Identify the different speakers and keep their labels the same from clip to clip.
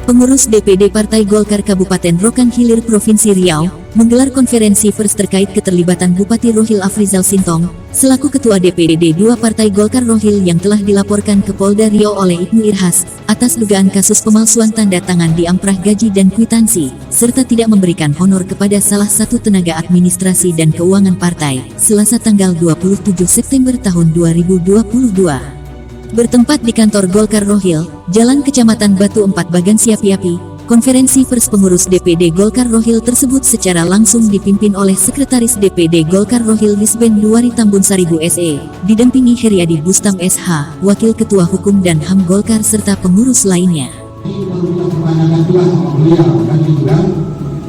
Speaker 1: Pengurus DPD Partai Golkar Kabupaten Rokan Hilir Provinsi Riau, menggelar konferensi pers terkait keterlibatan Bupati Rohil Afrizal Sintong, selaku Ketua DPD 2 Partai Golkar Rohil yang telah dilaporkan ke Polda Riau oleh Ibnu Irhas, atas dugaan kasus pemalsuan tanda tangan di amprah gaji dan kwitansi, serta tidak memberikan honor kepada salah satu tenaga administrasi dan keuangan partai, Selasa tanggal 27 September tahun 2022. Bertempat di kantor Golkar Rohil, Jalan Kecamatan Batu 4 Bagan Siapi-api, konferensi pers pengurus DPD Golkar Rohil tersebut secara langsung dipimpin oleh Sekretaris DPD Golkar Rohil Wisben Duari Tambun Saribu SE, didampingi Heriadi Bustam SH, Wakil Ketua Hukum dan HAM Golkar serta pengurus lainnya.
Speaker 2: Pertanyakan juga sama beliau kan juga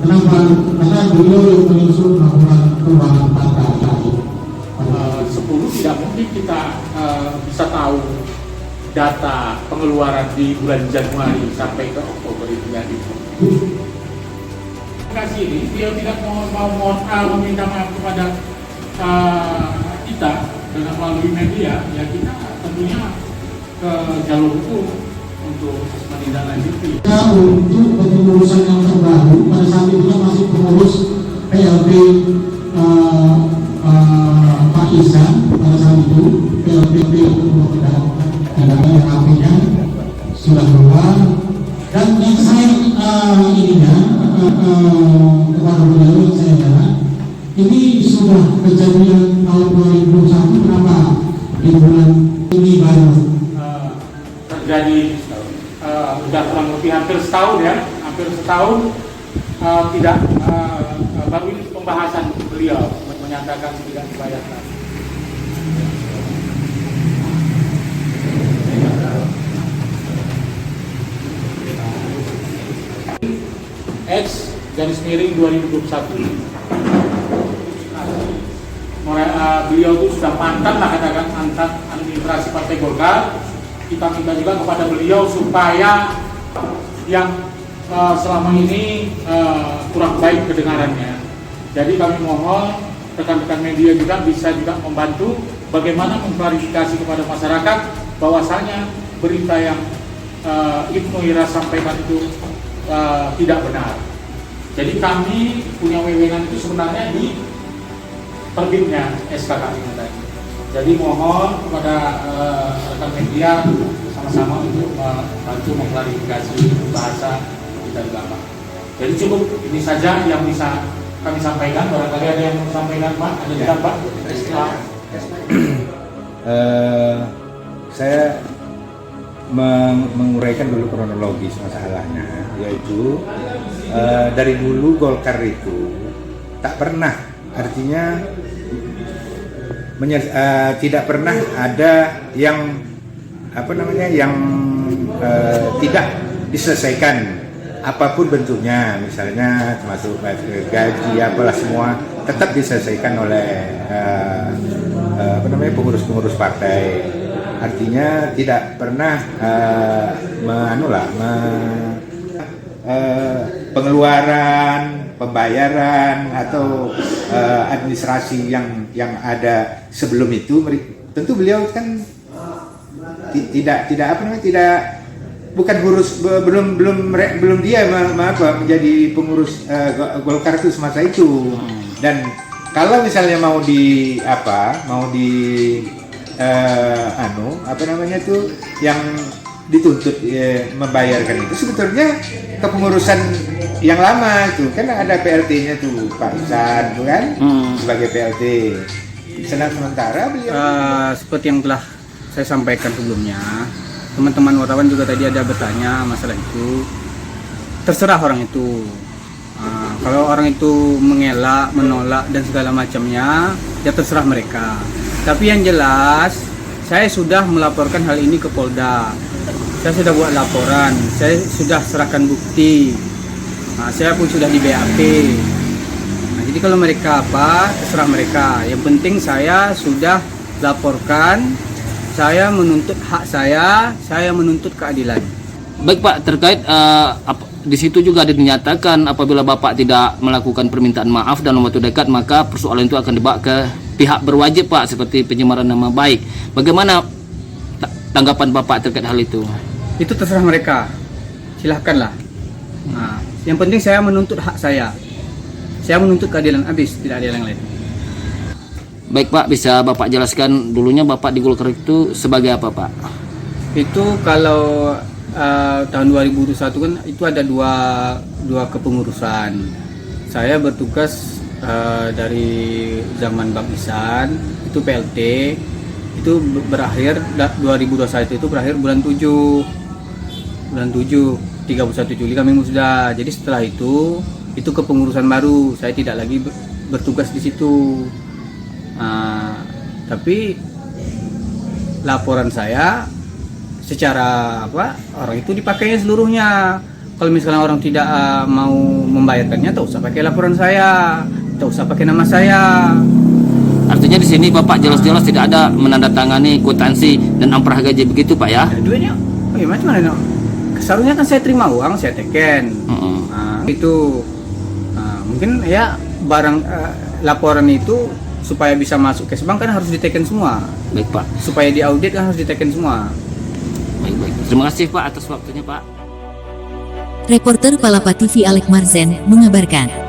Speaker 2: kenapa? Karena beliau yang menyusun laporan keuangan partai tadi.
Speaker 3: 10 tidak mungkin kita bisa tahu data pengeluaran di bulan Januari sampai ke Oktober itu ya gitu. Kasih ini dia tidak mau meminta maaf kepada kita dengan melalui media, ya kita tentunya ke jalur hukum untuk menindaklanjuti.
Speaker 2: Kita untuk kepengurusan yang terbaru pada saat itu masih pengurus PLP Pak Isan pada saat itu PLP untuk tidak ada yang HP-nya sudah keluar dan yang saya kepada beliau yang saya dengar ini sudah kejadian tahun 2021 kenapa di bulan ini baru
Speaker 3: terjadi sudah kurang lebih hampir setahun ya, hampir setahun tidak baru ini pembahasan beliau menyatakan tidak dibayarkan. X garis miring 2021. Beliau itu sudah mantan lah katakan mantan administrasi Partai Golkar. Kita minta juga kepada beliau supaya yang selama ini kurang baik kedengarannya. Jadi kami mohon rekan-rekan media juga bisa juga membantu bagaimana mengklarifikasi kepada masyarakat bahwasanya berita yang Ibnu Irhas sampaikan itu tidak benar. Jadi kami punya wewenang itu sebenarnya di terbitnya SKK ini tadi. Jadi mohon kepada rekan media sama-sama untuk membantu mengklarifikasi bahasa kita juga Pak. Jadi cukup ini saja yang bisa kami sampaikan. Barangkali ada yang mau sampaikan Pak, ada tidak Pak?
Speaker 4: Saya menguraikan dulu kronologis masalahnya, yaitu dari dulu Golkar itu tak pernah, artinya tidak pernah ada yang yang tidak diselesaikan apapun bentuknya, misalnya termasuk gaji apalah semua tetap diselesaikan oleh pengurus-pengurus partai. Artinya tidak pernah pengeluaran, pembayaran atau administrasi yang ada sebelum itu. Tentu beliau kan bukan belum dia menjadi pengurus Golkar itu semasa itu. Dan kalau misalnya mau yang dituntut membayarkan itu sebetulnya kepengurusan yang lama itu kan ada PLT-nya tuh Pak Isan tuh kan sebagai PLT. Sementara beliau
Speaker 5: seperti yang telah saya sampaikan sebelumnya, teman-teman wartawan juga tadi ada bertanya masalah itu. Terserah orang itu. Kalau orang itu mengelak, menolak dan segala macamnya, ya terserah mereka. Tapi yang jelas, saya sudah melaporkan hal ini ke Polda. Saya sudah buat laporan, saya sudah serahkan bukti. Saya pun sudah di BAP. Jadi kalau mereka terserah mereka. Yang penting saya sudah laporkan, saya menuntut hak saya menuntut keadilan.
Speaker 6: Baik Pak, terkait di situ juga dinyatakan apabila Bapak tidak melakukan permintaan maaf dalam waktu dekat, maka persoalan itu akan dibawa ke pihak berwajib Pak, seperti pencemaran nama baik. Bagaimana tanggapan Bapak terkait hal itu?
Speaker 5: Itu terserah mereka, silahkanlah. Nah, yang penting saya menuntut hak saya. Saya menuntut keadilan habis, tidak ada yang lain.
Speaker 6: Baik Pak, bisa Bapak jelaskan dulunya Bapak di Golkar itu sebagai apa Pak?
Speaker 5: Itu kalau tahun 2021 kan itu ada dua kepengurusan. Saya bertugas dari zaman Bang Isan, itu PLT, itu berakhir 2021 itu berakhir bulan 7 31 Juli kami musda. Jadi setelah itu kepengurusan baru, saya tidak lagi bertugas di situ. Tapi laporan saya secara orang itu dipakainya seluruhnya. Kalau misalnya orang tidak mau membayarkannya, tak usah pakai laporan saya, tak usah pakai nama saya.
Speaker 6: Artinya di sini Bapak jelas-jelas tidak ada menandatangani kwitansi dan amprah gaji begitu Pak ya?
Speaker 5: Duitnya, macam mana? Seharusnya kan saya terima uang, saya teken. Itu mungkin ya barang laporan itu supaya bisa masuk ke bank kan harus diteken semua.
Speaker 6: Baik Pak.
Speaker 5: Supaya diaudit kan harus diteken semua.
Speaker 6: Baik. Terima kasih Pak atas waktunya Pak.
Speaker 1: Reporter Palapa TV Alek Marzen mengabarkan.